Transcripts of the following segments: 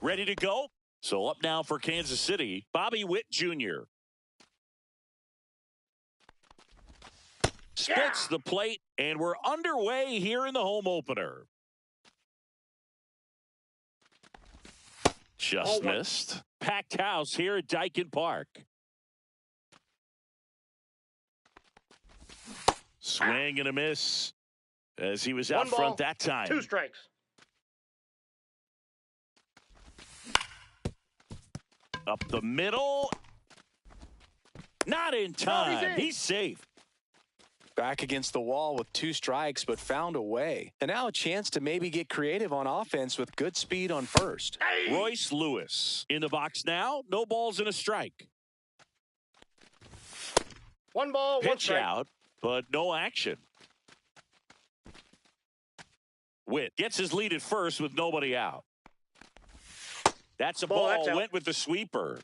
Ready to go? So up now for Kansas City, Bobby Witt Jr. Splits the plate, and we're underway here in the home opener. Just missed. Packed house here at Daikin Park. Swing and a miss as he was out front that time. 2 strikes. Up the middle. Not in time. He's safe. Back against the wall with 2 strikes, but found a way. And now a chance to maybe get creative on offense with good speed on first. Royce Lewis in the box now. No balls and a strike. 1 ball, 1 Pitch strike. out, but no action. Witt gets his lead at first with nobody out. That's a ball. That's went with the sweeper.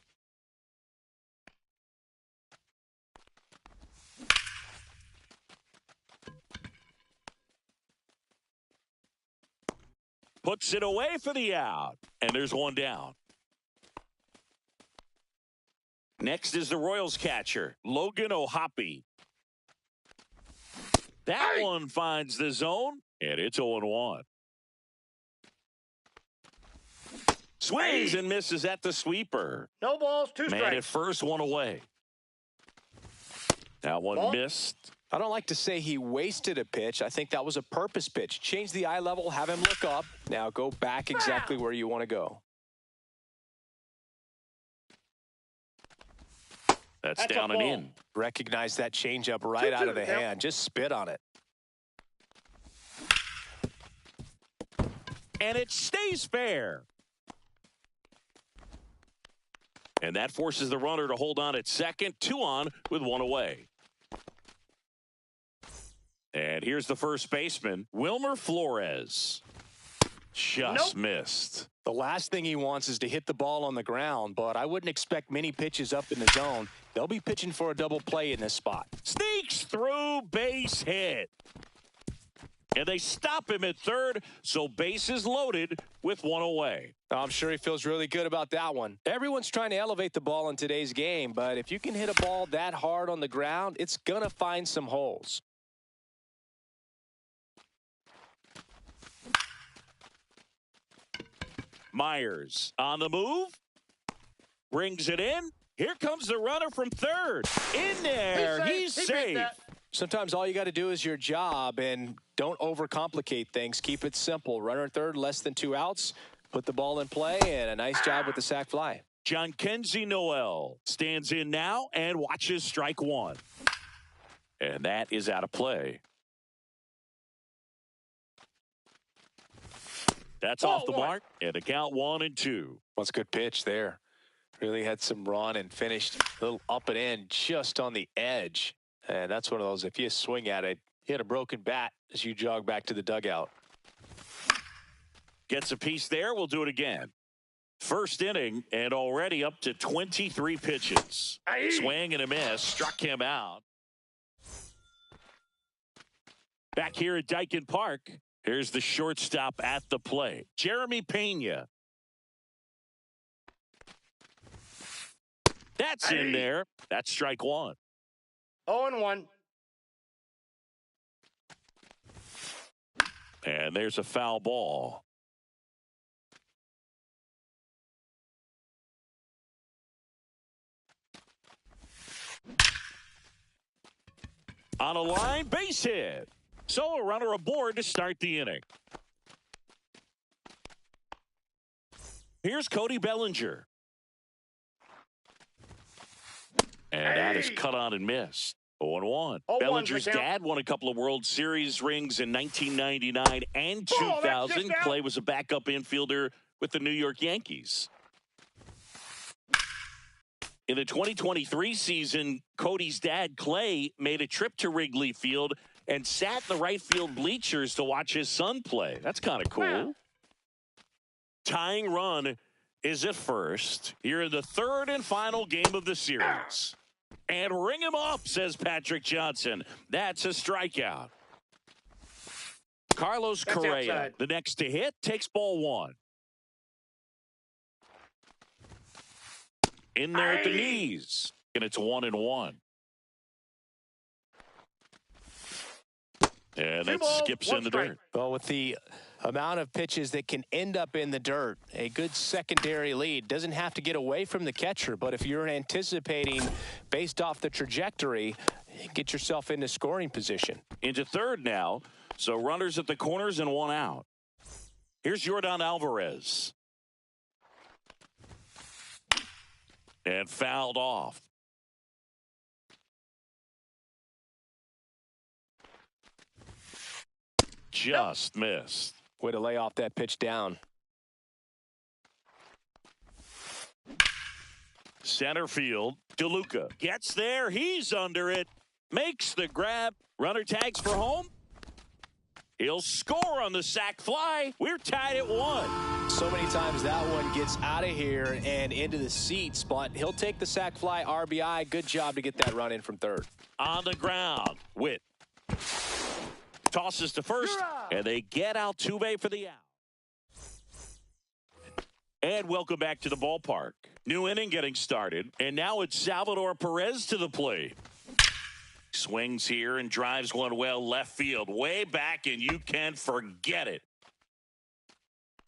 Puts it away for the out. And there's 1 down. Next is the Royals catcher, Logan O'Hoppe. That one finds the zone, and it's 0-1. Swings and misses at the sweeper. No balls, 2 strikes. Man at first, 1 away. That one missed. I don't like to say he wasted a pitch. I think that was a purpose pitch. Change the eye level, have him look up. Now go back exactly where you want to go. That's down and in. Recognize that changeup right out of the hand. Just spit on it. And it stays fair. And that forces the runner to hold on at second. 2 on with 1 away. And here's the first baseman, Wilmer Flores. Just missed. The last thing he wants is to hit the ball on the ground, but I wouldn't expect many pitches up in the zone. They'll be pitching for a double play in this spot. Sneaks through, base hit. And they stop him at third, so bases loaded with 1 away. I'm sure he feels really good about that one. Everyone's trying to elevate the ball in today's game, but if you can hit a ball that hard on the ground, it's going to find some holes. Myers on the move. Brings it in. Here comes the runner from third. In there. He's safe. Sometimes all you got to do is your job and don't overcomplicate things. Keep it simple. Runner third, less than 2 outs. Put the ball in play, and a nice job with the sac fly. Jhonkensy Noel stands in now and watches strike 1. And that is out of play. That's off the mark, and a count 1-2. That's a good pitch there. Really had some run and finished a little up and in just on the edge. And that's one of those, if you swing at it, you hit a broken bat as you jog back to the dugout. Gets a piece there. We'll do it again. First inning, and already up to 23 pitches. Swing and a miss. Struck him out. Back here at Daikin Park, here's the shortstop at the plate, Jeremy Pena. That's in there. That's strike 1. 0-1. And there's a foul ball. On a line, base hit. So a runner aboard to start the inning. Here's Cody Bellinger. And that is cut on and missed. 0-1. Bellinger's dad won a couple of World Series rings in 1999 and 2000. Clay was a backup infielder with the New York Yankees. In the 2023 season, Cody's dad, Clay, made a trip to Wrigley Field and sat in the right field bleachers to watch his son play. That's kind of cool. Wow. Tying run is at first. Here in the third and final game of the series. And ring him up, says Patrick Johnson. That's a strikeout. Carlos Correa, the next to hit, takes ball 1. in there at the knees. And it's 1-1. And that skips in the dirt. Well, with the amount of pitches that can end up in the dirt, a good secondary lead doesn't have to get away from the catcher. But if you're anticipating based off the trajectory, get yourself into scoring position. Into third now. So runners at the corners and 1 out. Here's Yordan Alvarez. And fouled off. Just missed. Way to lay off that pitch down. Center field, DeLuca gets there. He's under it. Makes the grab. Runner tags for home. He'll score on the sac fly. We're tied at 1. So many times that one gets out of here and into the seats, but he'll take the sac fly RBI. Good job to get that run in from third. On the ground, Witt tosses to first, and they get Altuve for the out. And welcome back to the ballpark. New inning getting started, and now it's Salvador Perez to the plate. Swings here and drives one well left field, way back, and you can forget it.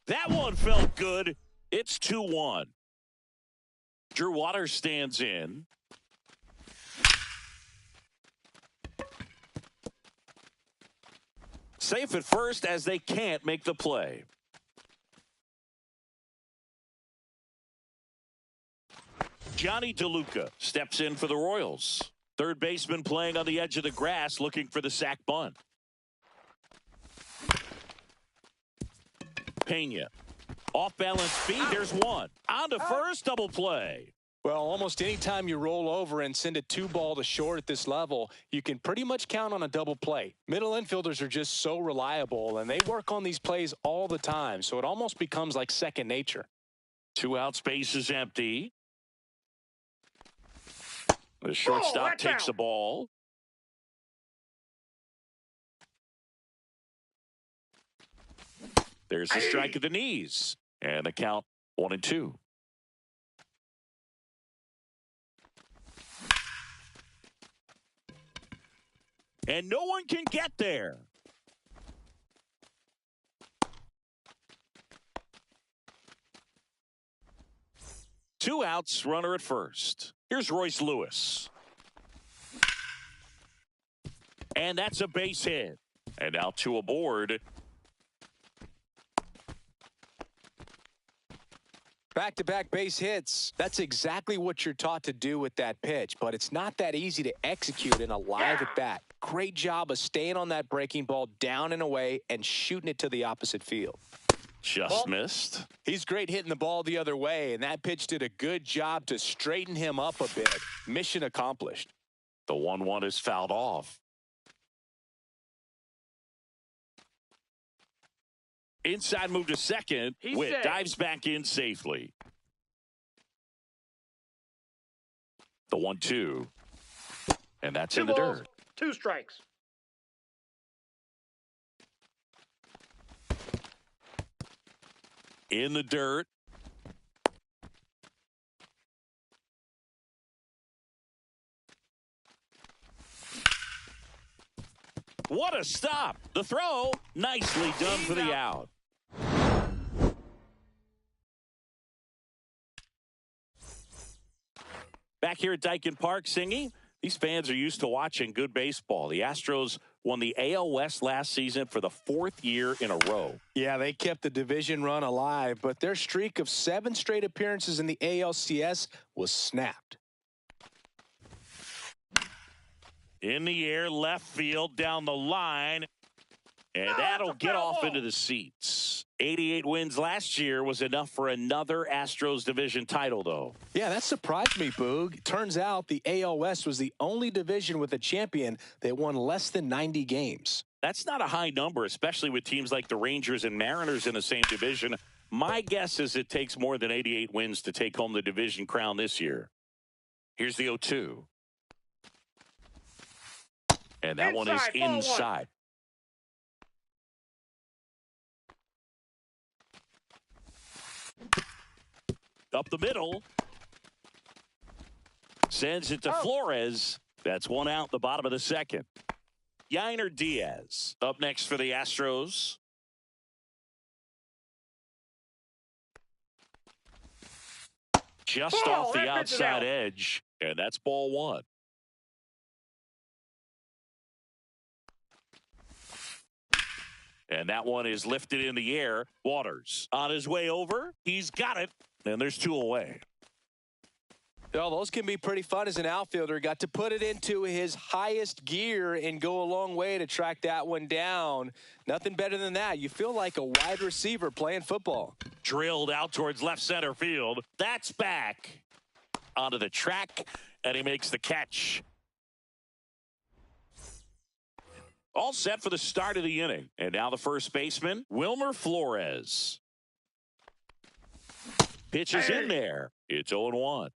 That one felt good. It's 2-1. Drew Waters stands in. Safe at first as they can't make the play. Johnny DeLuca steps in for the Royals. Third baseman playing on the edge of the grass looking for the sac bunt. Pena. Off balance feet. There's one. On to first, double play. Well, almost any time you roll over and send a 2-ball to short at this level, you can pretty much count on a double play. Middle infielders are just so reliable, and they work on these plays all the time, so it almost becomes like second nature. 2 out, space is empty. The shortstop takes the ball. There's a strike at the knees. And the count 1-2. And no one can get there. Two outs, runner at first. Here's Royce Lewis. And that's a base hit. And now 2 aboard. Back-to-back base hits. That's exactly what you're taught to do with that pitch, but it's not that easy to execute in a live at-bat. Great job of staying on that breaking ball down and away and shooting it to the opposite field. Just missed. He's great hitting the ball the other way, and that pitch did a good job to straighten him up a bit. Mission accomplished. The 1-1 is fouled off. Inside move to second. Witt dives back in safely. The 1-2. And that's in the dirt. 2 strikes. In the dirt. What a stop. The throw, nicely done for the out. Back here at Daikin Park, Singy, these fans are used to watching good baseball. The Astros won the AL West last season for the 4th year in a row. Yeah, they kept the division run alive, but their streak of 7 straight appearances in the ALCS was snapped. In the air, left field, down the line. And that'll get off into the seats. 88 wins last year was enough for another Astros division title, though. Yeah, that surprised me, Boog. Turns out the AL West was the only division with a champion that won less than 90 games. That's not a high number, especially with teams like the Rangers and Mariners in the same division. My guess is it takes more than 88 wins to take home the division crown this year. Here's the 0-2. And that one is inside. Up the middle. Sends it to Flores. That's one out in the bottom of the second. Yainer Diaz up next for the Astros. Just off the outside edge, and that's ball one. And that one is lifted in the air. Waters on his way over. He's got it, and there's two away. Oh, those can be pretty fun as an outfielder. Got to put it into his highest gear and go a long way to track that one down. Nothing better than that. You feel like a wide receiver playing football. Drilled out towards left center field. That's back onto the track, and he makes the catch. All set for the start of the inning. And now the first baseman, Wilmer Flores. Pitch is in there. It's 0-1.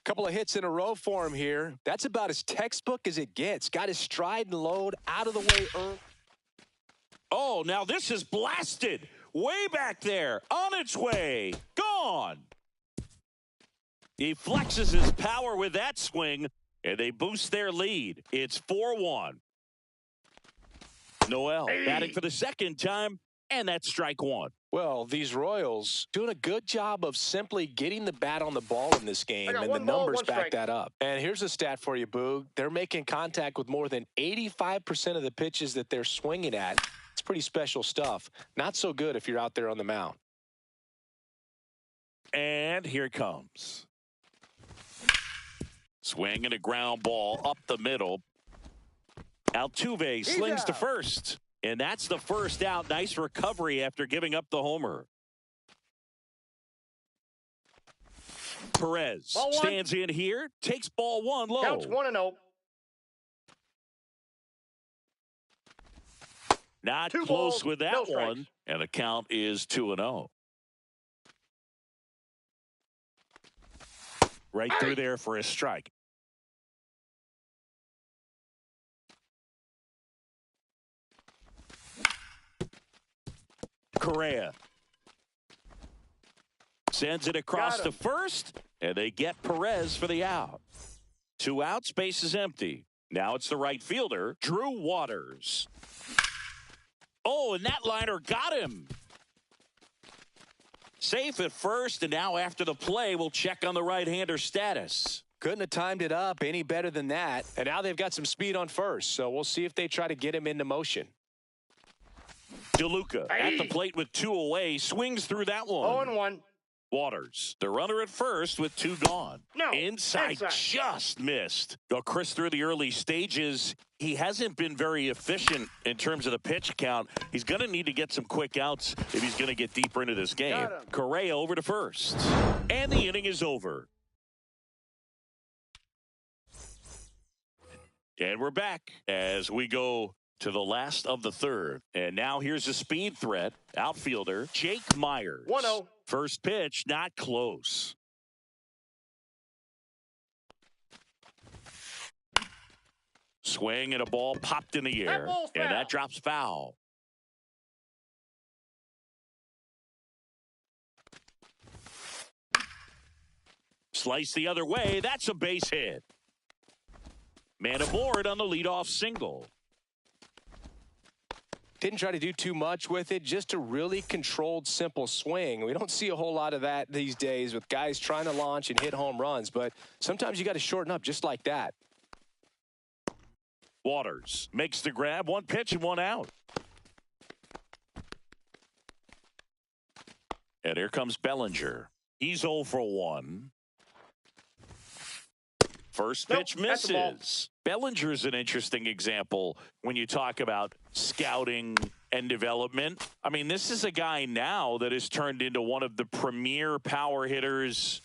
Couple of hits in a row for him here. That's about as textbook as it gets. Got his stride and load out of the way early. Oh, now this is blasted. Way back there. On its way. Gone. He flexes his power with that swing, and they boost their lead. It's 4-1. Noel batting for the second time, and that's strike one. Well, these Royals doing a good job of simply getting the bat on the ball in this game, and the numbers back that up. And here's a stat for you, Boog. They're making contact with more than 85% of the pitches that they're swinging at. It's pretty special stuff. Not so good if you're out there on the mound. And here it comes. Swing and a ground ball up the middle. Altuve slings to first. And that's the first out. Nice recovery after giving up the homer. Perez stands in here, takes ball one low. Counts 1-0. Not close with that one. And the count is 2-0. Right through there for a strike. Correa sends it across to first, and they get Perez for the out. 2 outs, base is empty. Now it's the right fielder, Drew Waters. Oh, and that liner got him. Safe at first, and now after the play, we'll check on the right-hander status. Couldn't have timed it up any better than that. And now they've got some speed on first, so we'll see if they try to get him into motion. DeLuca at the plate with 2 away, swings through that one. 0-1. Waters, the runner at first with 2 gone. Inside just missed. Chris, through the early stages, he hasn't been very efficient in terms of the pitch count. He's going to need to get some quick outs if he's going to get deeper into this game. Correa over to first. And the inning is over. And we're back as we go to the last of the third. And now here's a speed threat. Outfielder Jake Myers. 1-0. First pitch, not close. Swing and a ball popped in the air. And that drops foul. Slice the other way. That's a base hit. Man aboard on the leadoff single. Didn't try to do too much with it, just a really controlled, simple swing. We don't see a whole lot of that these days with guys trying to launch and hit home runs, but sometimes you got to shorten up just like that. Waters makes the grab, 1 pitch and 1 out. And here comes Bellinger. He's 0 for 1. First pitch misses. Bellinger's an interesting example when you talk about scouting and development. I mean, this is a guy now that has turned into one of the premier power hitters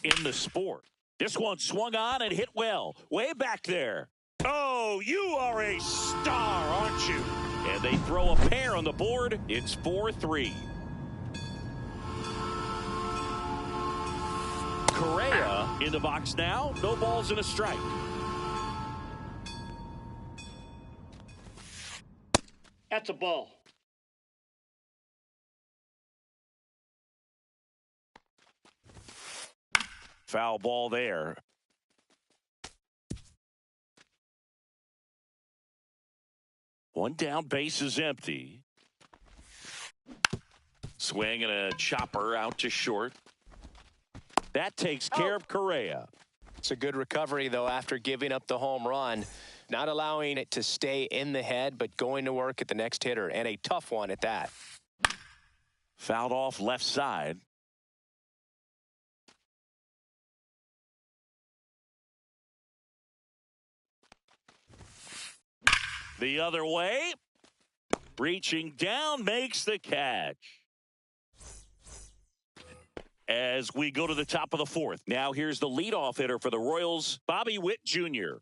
in the sport. This one swung on and hit well. Way back there. Oh, you are a star, aren't you? And they throw a pair on the board. It's 4-3. Correa in the box now. No balls and a strike. That's a ball. Foul ball there. One down, base is empty. Swing and a chopper out to short. That takes care of Correa. It's a good recovery, though, after giving up the home run. Not allowing it to stay in the head, but going to work at the next hitter, and a tough one at that. Fouled off left side. The other way. Reaching down, makes the catch. As we go to the top of the fourth. Now here's the leadoff hitter for the Royals, Bobby Witt Jr.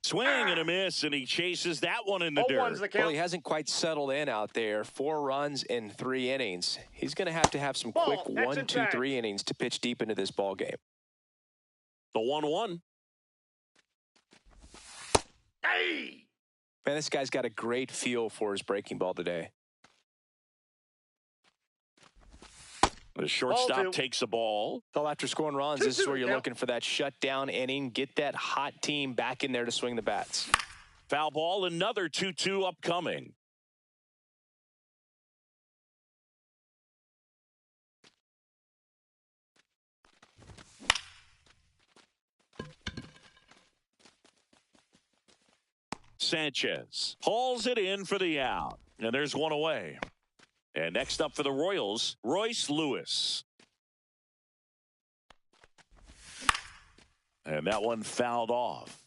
Swing and a miss, and he chases that one in the dirt. Well, he hasn't quite settled in out there. 4 runs in 3 innings. He's going to have some quick 1, 2, 3 innings to pitch deep into this ball game. The 1-1. Hey! Man, this guy's got a great feel for his breaking ball today. The shortstop takes the ball. Well, after scoring runs, this is where you're looking for that shutdown inning. Get that hot team back in there to swing the bats. Foul ball, another 2-2 upcoming. Sanchez hauls it in for the out. And there's one away. And next up for the Royals, Royce Lewis. And that one fouled off.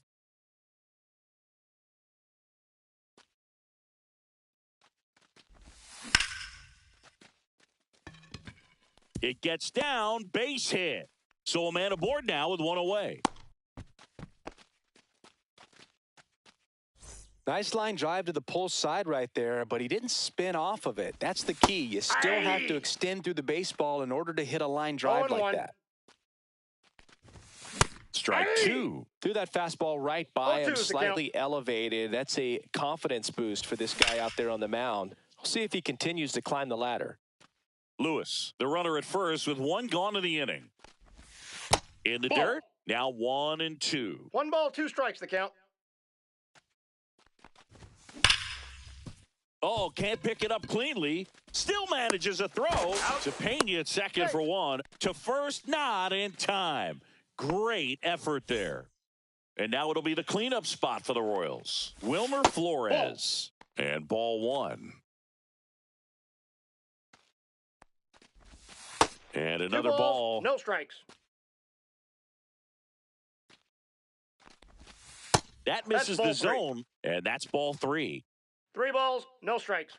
It gets down, base hit. So a man aboard now with one away. Nice line drive to the pull side right there, but he didn't spin off of it. That's the key. You still have to extend through the baseball in order to hit a line drive like that. Strike 2. Threw that fastball right by him, slightly elevated. That's a confidence boost for this guy out there on the mound. We'll see if he continues to climb the ladder. Lewis, the runner at first with 1 gone in the inning. In the dirt, now 1-2. 1 ball, 2 strikes the count. Oh, can't pick it up cleanly. Still manages a throw to Pena at second for 1. To first, not in time. Great effort there. And now it'll be the cleanup spot for the Royals. Wilmer Flores. And ball 1. And another ball. No strikes. That misses the zone. And that's ball 3. 3 balls, no strikes.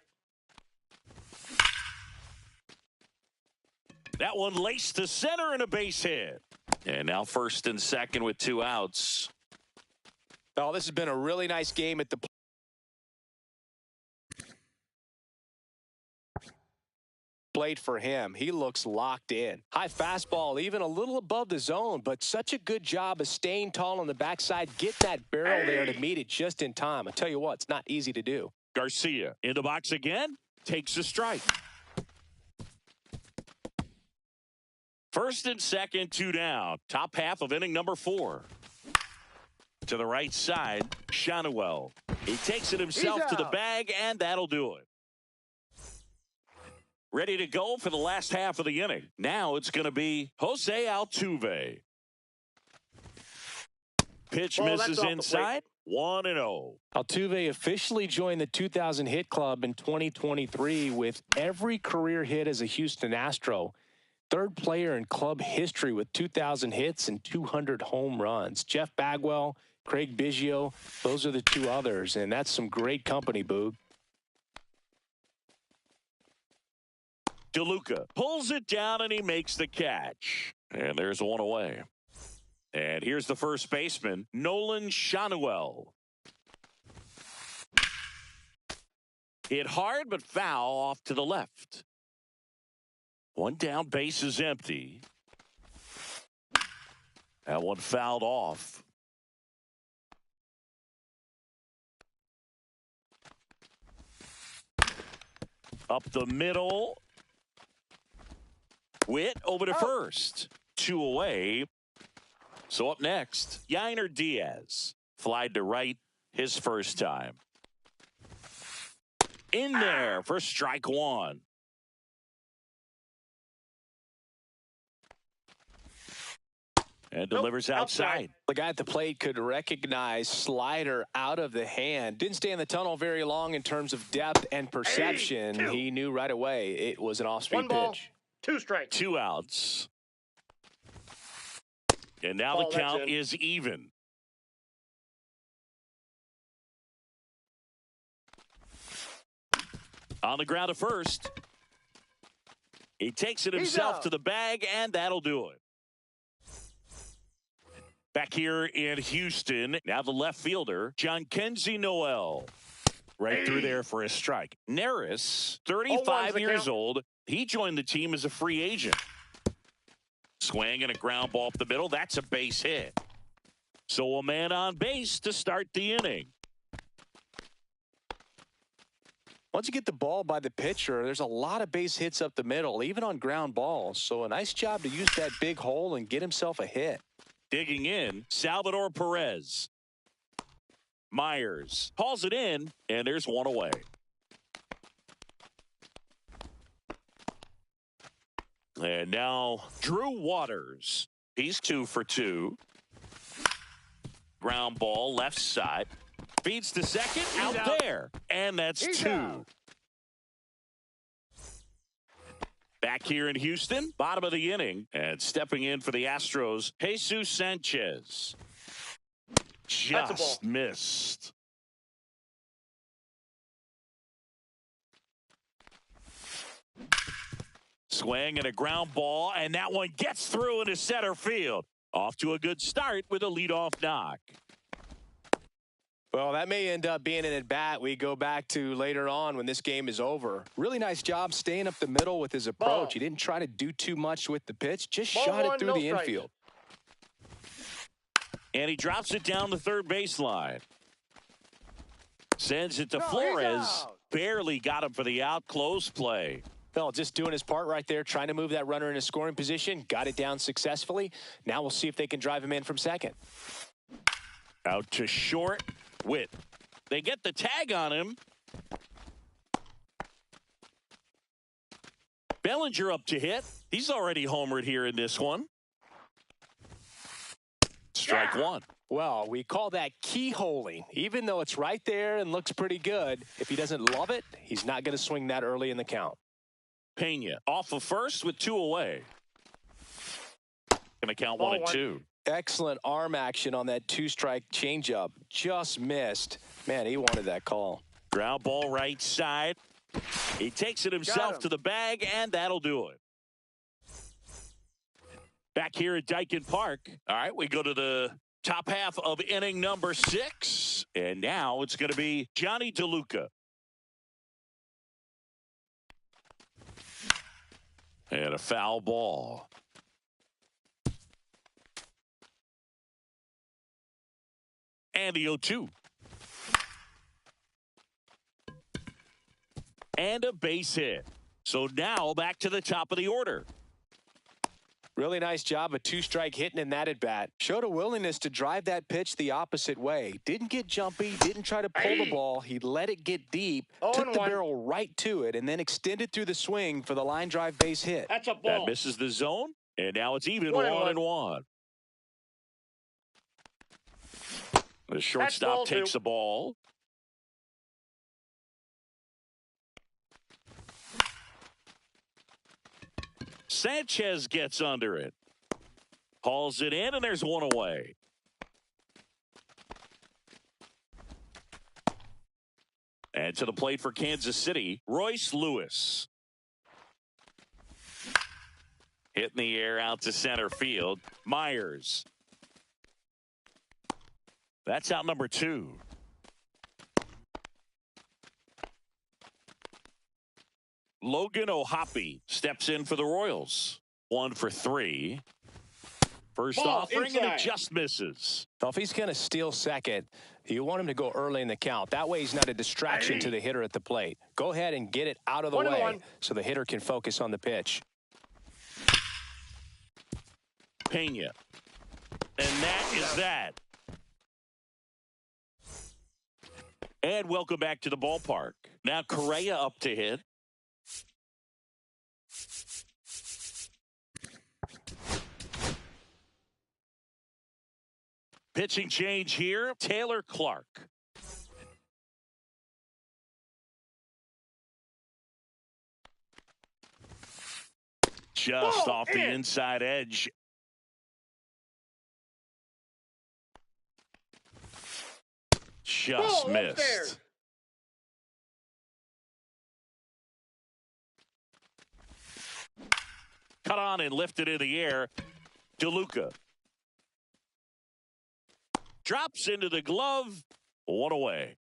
That one laced to center and a base hit. And now first and second with 2 outs. Oh, this has been a really nice game at the plate for him. He looks locked in. High fastball, even a little above the zone, but such a good job of staying tall on the backside. Get that barrel there to meet it just in time. I tell you what, it's not easy to do. Garcia in the box again, takes a strike. First and second, 2 down. Top half of inning number 4. To the right side, Shanuel. He takes it himself to the bag, and that'll do it. Ready to go for the last half of the inning. Now it's going to be Jose Altuve. Pitch misses inside. 1-0. Altuve officially joined the 2,000 hit club in 2023 with every career hit as a Houston Astro. 3rd player in club history with 2,000 hits and 200 home runs. Jeff Bagwell, Craig Biggio, those are the 2 others, and that's some great company, Boog. DeLuca pulls it down, and he makes the catch. And there's one away. And here's the first baseman, Nolan Shanuel. Hit hard, but foul off to the left. 1 down, base is empty. That one fouled off. Up the middle. Witt over to first. 2 away. So up next, Yainer Diaz. Flied to right his first time. In there for strike one. And delivers outside. The guy at the plate could recognize slider out of the hand. Didn't stay in the tunnel very long in terms of depth and perception. He knew right away it was an off-speed pitch. 2 strikes. 2 outs. And now the count is even. On the ground at first. He takes it himself to the bag, and that'll do it. Back here in Houston, now the left fielder, Jhonkensy Noel. Right through there for a strike. Neris, 35 years old. He joined the team as a free agent. Swing and a ground ball up the middle. That's a base hit. So a man on base to start the inning. Once you get the ball by the pitcher, there's a lot of base hits up the middle, even on ground balls. So a nice job to use that big hole and get himself a hit. Digging in, Salvador Perez. Myers hauls it in, and there's one away. And now Drew Waters. He's 2 for 2. Ground ball left side. Feeds to second, out there. And that's 2. Back here in Houston, bottom of the inning. And stepping in for the Astros, Jesus Sanchez. Just missed. Swing and a ground ball, and that one gets through into center field. Off to a good start with a leadoff knock. Well, that may end up being an at-bat we go back to later on when this game is over. Really nice job staying up the middle with his approach. He didn't try to do too much with the pitch, just shot it through the infield. And he drops it down the third baseline. Sends it to Flores. Barely got him for the out. Close play. Well, just doing his part right there, trying to move that runner in a scoring position. Got it down successfully. Now we'll see if they can drive him in from second. Out to short. Witt. They get the tag on him. Bellinger up to hit. He's already homered here in this one. Strike one. Well, we call that keyholing. Even though it's right there and looks pretty good, if he doesn't love it, he's not going to swing that early in the count. Pena off of first with 2 away. Going to count 1-2. Excellent arm action on that 2-strike changeup. Just missed. Man, he wanted that call. Ground ball right side. He takes it himself to the bag, and that'll do it. Back here at Daikin Park. All right, we go to the top half of inning number 6. And now it's going to be Johnny DeLuca. And a foul ball. And the 0-2. And a base hit. So now back to the top of the order. Really nice job, a 2-strike hitting in that at-bat. Showed a willingness to drive that pitch the opposite way. Didn't get jumpy, didn't try to pull the ball. He let it get deep, took the barrel right to it, and then extended through the swing for the line drive base hit. That's a ball. That misses the zone, and now it's even 1-1. The shortstop takes the ball. Sanchez gets under it. Hauls it in, and there's one away. And to the plate for Kansas City, Royce Lewis. Hit in the air out to center field. Myers. That's out number 2. Logan O'Hoppe steps in for the Royals. 1 for 3. First Ball offering, and it inside. just misses. Now, if he's going to steal second, you want him to go early in the count. That way he's not a distraction to the hitter at the plate. Go ahead and get it out of the way so the hitter can focus on the pitch. Pena. And that is that. And welcome back to the ballpark. Now Correa up to hit. Pitching change here, Taylor Clark. Just off the inside edge. Just missed. Cut on and lifted in the air. DeLuca. Drops into the glove. One away.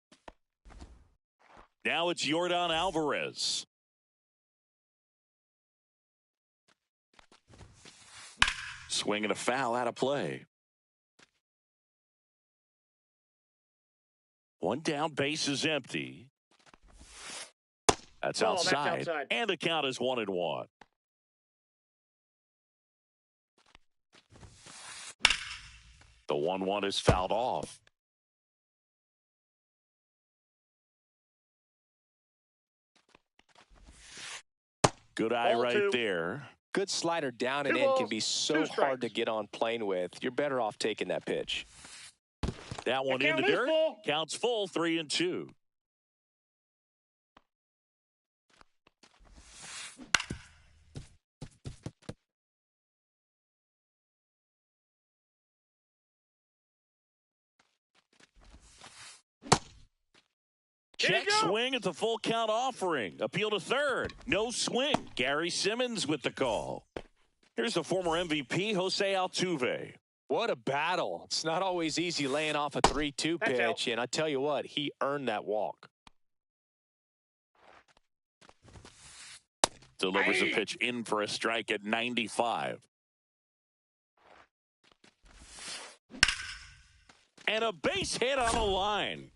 Now it's Yordan Alvarez. Swinging a foul out of play. One down, base is empty. That's outside. And the count is 1-1. The 1-1 is fouled off. Good eye right there. Good slider down and in can be so hard to get on plane with. You're better off taking that pitch. That one in the dirt. Counts full, 3-2. Check swing at the full count offering. Appeal to third. No swing. Gary Simmons with the call. Here's the former MVP, Jose Altuve. What a battle. It's not always easy laying off a 3-2 pitch, and I tell you what, he earned that walk. Delivers a pitch in for a strike at 95. And a base hit on the line.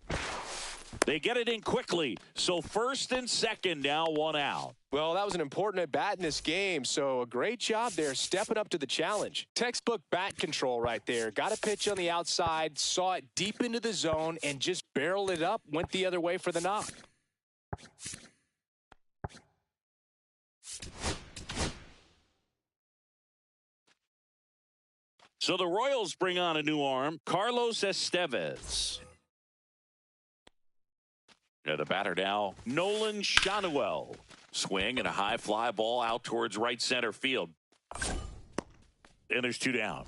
They get it in quickly. So first and second, now one out. Well, that was an important at bat in this game, so a great job there stepping up to the challenge. Textbook bat control right there. Got a pitch on the outside, saw it deep into the zone, and just barreled it up, went the other way for the knock. So the Royals bring on a new arm, Carlos Estevez. The batter now, Nolan Schanuel. Swing and a high fly ball out towards right center field. And there's two down.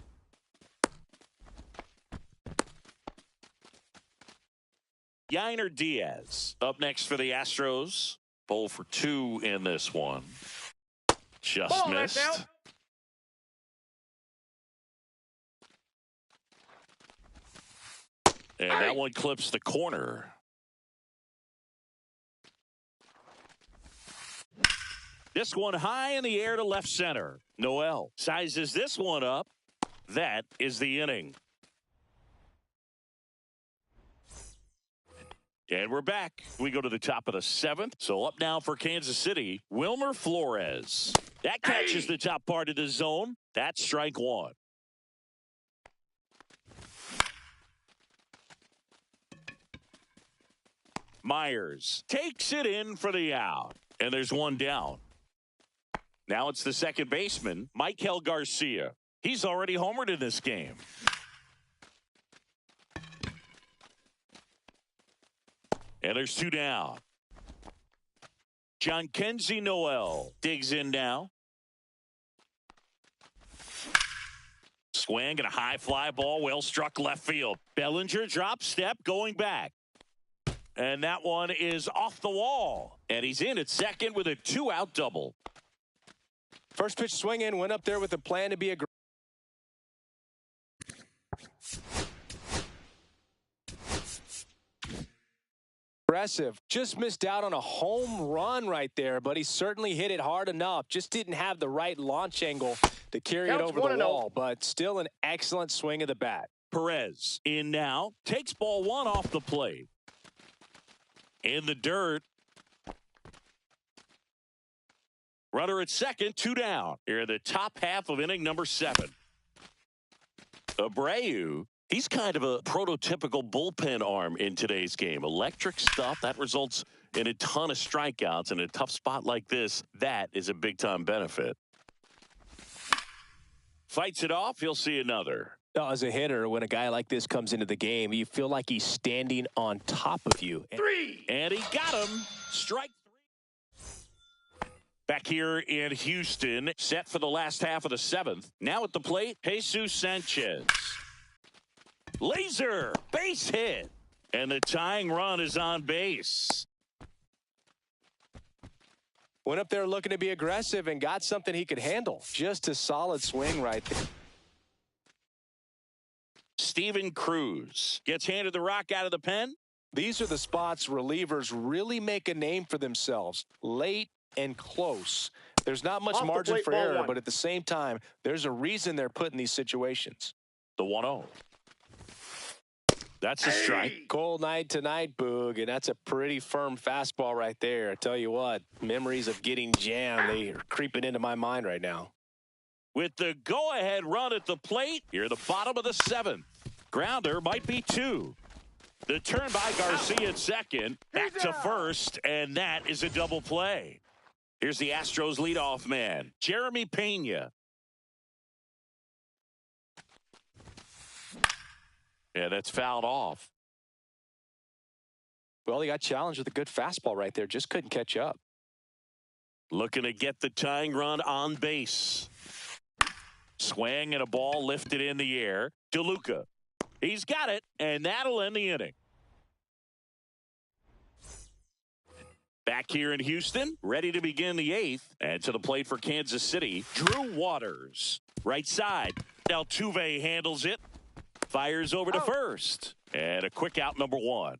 Yainer Diaz up next for the Astros. 0 for 2 in this one. Just missed. And that one clips the corner. This one high in the air to left center. Noel sizes this one up. That is the inning. And we're back. We go to the top of the 7th. So up now for Kansas City, Wilmer Flores. That catches the top part of the zone. That's strike one. Myers takes it in for the out. And there's one down. Now it's the second baseman, Michael Garcia. He's already homered in this game. And there's two down. Jhonkensy Noel digs in now. Swing and a high fly ball, well struck left field. Bellinger drop step going back. And that one is off the wall. And he's in at second with a 2-out double. First pitch swing in, went up there with a plan to be a Aggressive. Just missed out on a home run right there, but he certainly hit it hard enough. Just didn't have the right launch angle to carry it over the wall, but still an excellent swing of the bat. Perez in now, takes ball one off the plate. In the dirt. Runner at second, 2 down. Here in the top half of inning number 7. Abreu, he's kind of a prototypical bullpen arm in today's game. Electric stuff that results in a ton of strikeouts. In a tough spot like this, that is a big-time benefit. Fights it off, he'll see another. As a hitter, when a guy like this comes into the game, you feel like he's standing on top of you. 3. And he got him. Strike 3. Back here in Houston, set for the last half of the 7th. Now at the plate, Jesus Sanchez. Laser, base hit. And the tying run is on base. Went up there looking to be aggressive and got something he could handle. Just a solid swing right there. Steven Cruz gets handed the rock out of the pen. These are the spots relievers really make a name for themselves. Late and close. There's not much margin for error, but at the same time, there's a reason they're put in these situations. The 1-0. That's a strike. Cold night tonight, Boog, and that's a pretty firm fastball right there. I tell you what, memories of getting jammed, they are creeping into my mind right now. With the go-ahead run at the plate, here the bottom of the 7th. Grounder might be 2. The turn by Garcia at second, back to first, and that is a double play. Here's the Astros leadoff man, Jeremy Pena. Yeah, that's fouled off. Well, he got challenged with a good fastball right there. Just couldn't catch up. Looking to get the tying run on base. Swing and a ball lifted in the air. DeLuca. He's got it, and that'll end the inning. Back here in Houston, ready to begin the 8th. And to the plate for Kansas City, Drew Waters. Right side. Altuve handles it. Fires over to first. And a quick out, number 1.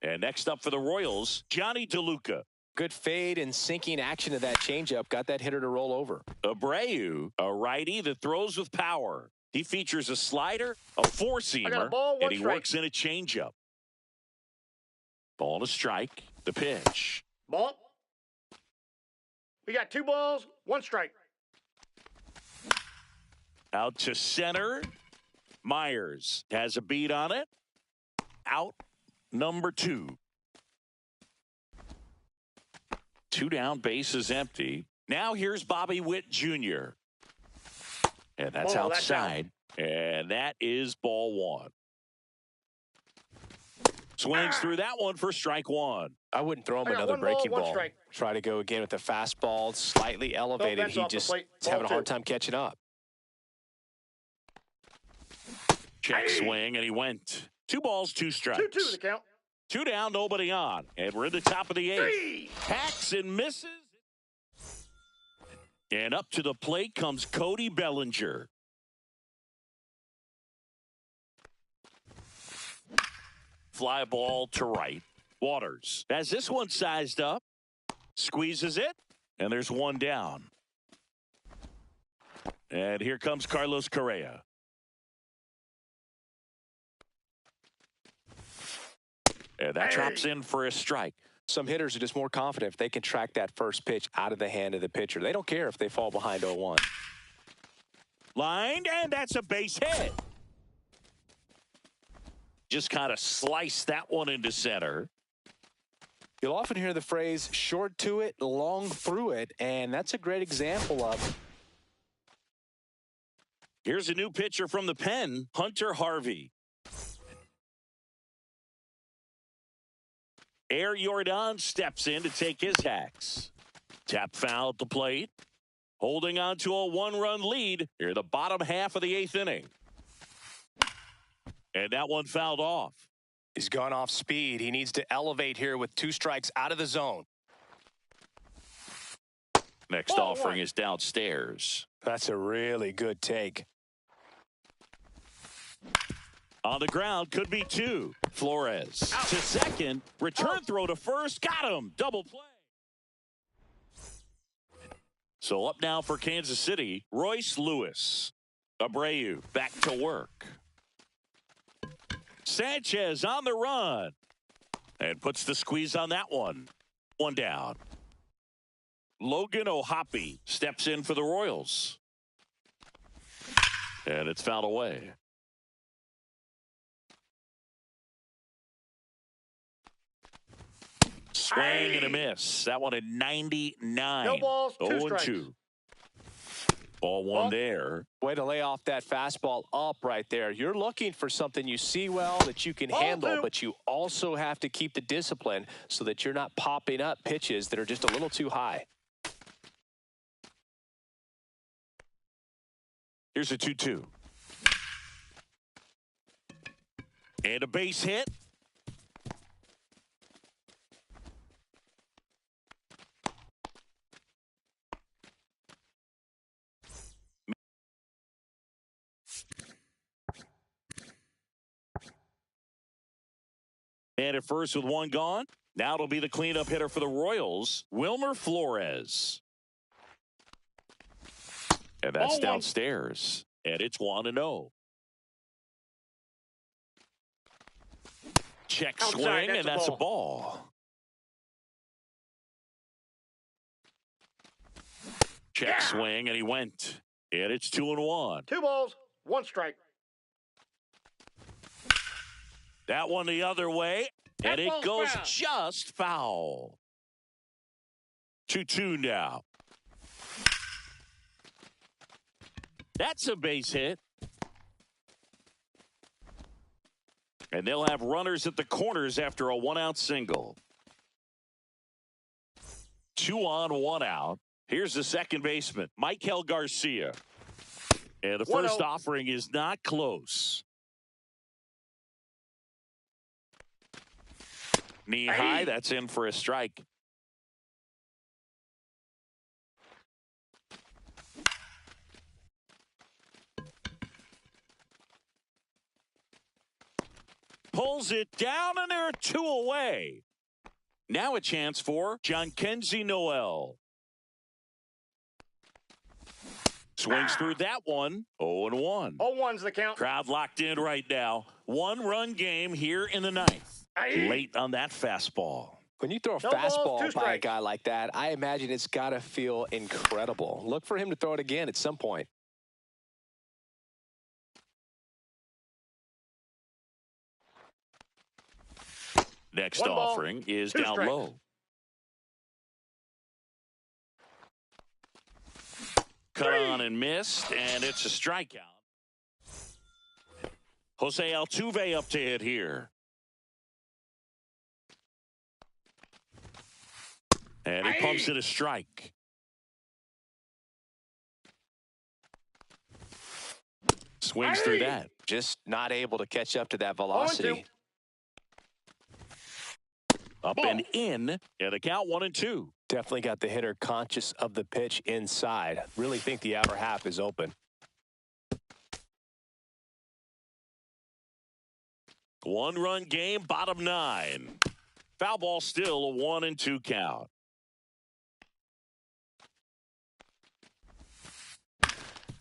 And next up for the Royals, Johnny DeLuca. Good fade and sinking action of that changeup. Got that hitter to roll over. Abreu, a righty that throws with power. He features a slider, a four-seamer, and he works in a changeup. Ball to strike. The pitch. Ball. We got 2 balls, 1 strike. Out to center. Myers has a beat on it. Out number 2. 2 down, base is empty. Now here's Bobby Witt Jr. And that's outside. And that is ball 1. Swings through that one for strike 1. I wouldn't throw him another breaking ball. Try to go again with the fastball, slightly elevated. He just is having a hard time catching up. Check swing, and he went. 2 balls, 2 strikes. 2-2 the count. 2 down, nobody on. And we're in the top of the 8th. Hacks and misses. And up to the plate comes Cody Bellinger. Fly ball to right. Waters has this one sized up. Squeezes it. And there's 1 down. And here comes Carlos Correa. And that drops in for a strike. Some hitters are just more confident if they can track that first pitch out of the hand of the pitcher. They don't care if they fall behind 0-1. Lined, and that's a base hit. Just kind of slice that one into center. You'll often hear the phrase, short to it, long through it, and that's a great example of it. Here's a new pitcher from the pen, Hunter Harvey. Air Jordan steps in to take his hacks. Tap foul at the plate. Holding on to a 1-run lead here in the bottom half of the 8th inning. And that one fouled off. He's gone off speed. He needs to elevate here with 2 strikes out of the zone. Next offering is downstairs. That's a really good take. On the ground, could be 2. Flores to second. Return throw to first. Got him. Double play. So up now for Kansas City, Royce Lewis. Abreu back to work. Sanchez on the run. And puts the squeeze on that one. One down. Logan O'Hoppe steps in for the Royals. And it's fouled away. Swing and a miss. That one at 99. No balls, 2 strikes. 0-2. Ball one there. Way to lay off that fastball up right there. You're looking for something you see well that you can handle, but you also have to keep the discipline so that you're not popping up pitches that are just a little too high. Here's a 2-2. And a base hit. And at first with one gone. Now it'll be the cleanup hitter for the Royals, Wilmer Flores. And that's downstairs. And it's 1-0. Check swing, and that's a ball. Check swing, and he went. And it's 2-1. 2 balls, 1 strike. That one the other way, and it goes foul. just foul. 2-2 now. That's a base hit. And they'll have runners at the corners after a 1-out single. 2 on, 1 out. Here's the second baseman, Michael Garcia. And the first offering is not close. Knee high, that's in for a strike. Pulls it down, and there are 2 away. Now a chance for Jhonkensy Noel. Swings through that one. 0-1. 0-1's the count. Crowd locked in right now. 1-run game here in the 9th. Late on that fastball. When you throw a fastball by a guy like that, I imagine it's got to feel incredible. Look for him to throw it again at some point. Next offering is down low. Cut on and missed, and it's a strikeout. Jose Altuve up to hit here. And he pumps it a strike. Swings through that. Just not able to catch up to that velocity. Up and in, and a count 1-2. Definitely got the hitter conscious of the pitch inside. Really think the outer half is open. One-run game, bottom 9. Foul ball still a 1-2 count.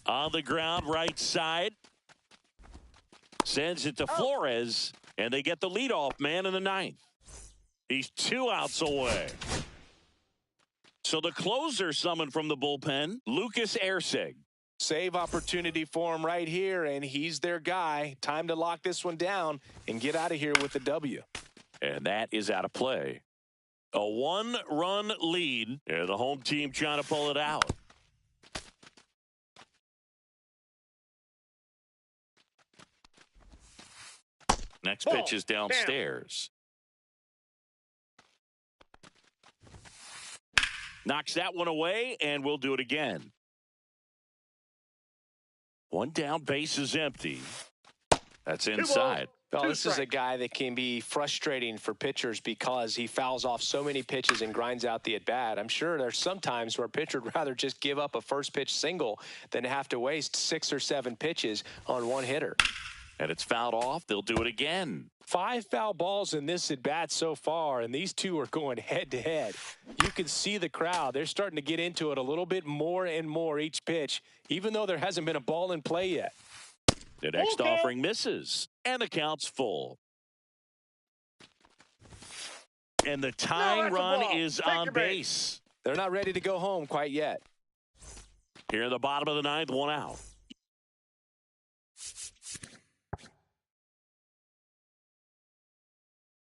On the ground, right side. Sends it to Flores, and they get the leadoff man in the 9th. He's 2 outs away. So the closer summoned from the bullpen, Lucas Erceg. Save opportunity for him right here, and he's their guy. Time to lock this one down and get out of here with the W. And that is out of play. A 1-run lead, and the home team trying to pull it out. Next pitch is downstairs. Knocks that one away, and we'll do it again. One down, base is empty. That's inside. Well, this is a guy that can be frustrating for pitchers because he fouls off so many pitches and grinds out the at-bat. I'm sure there's some times where a pitcher would rather just give up a first pitch single than have to waste 6 or 7 pitches on one hitter. And it's fouled off. They'll do it again. 5 foul balls in this at bat so far, and these two are going head to head. You can see the crowd. They're starting to get into it a little bit more and more each pitch, even though there hasn't been a ball in play yet. The next offering misses, and the count's full. And the tying run is on base. They're not ready to go home quite yet. Here in the bottom of the ninth, 1 out.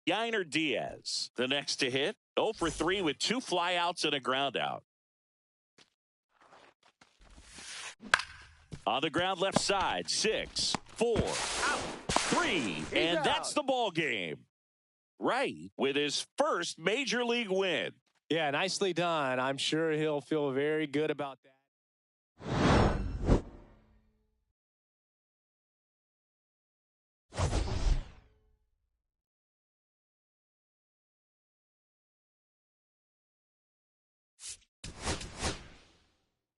Yainer Diaz, the next to hit. 0 for 3 with 2 flyouts and a ground out. On the ground left side, 6, 4, 3, and that's the ball game. Right, with his first major league win. Yeah, nicely done. I'm sure he'll feel very good about that.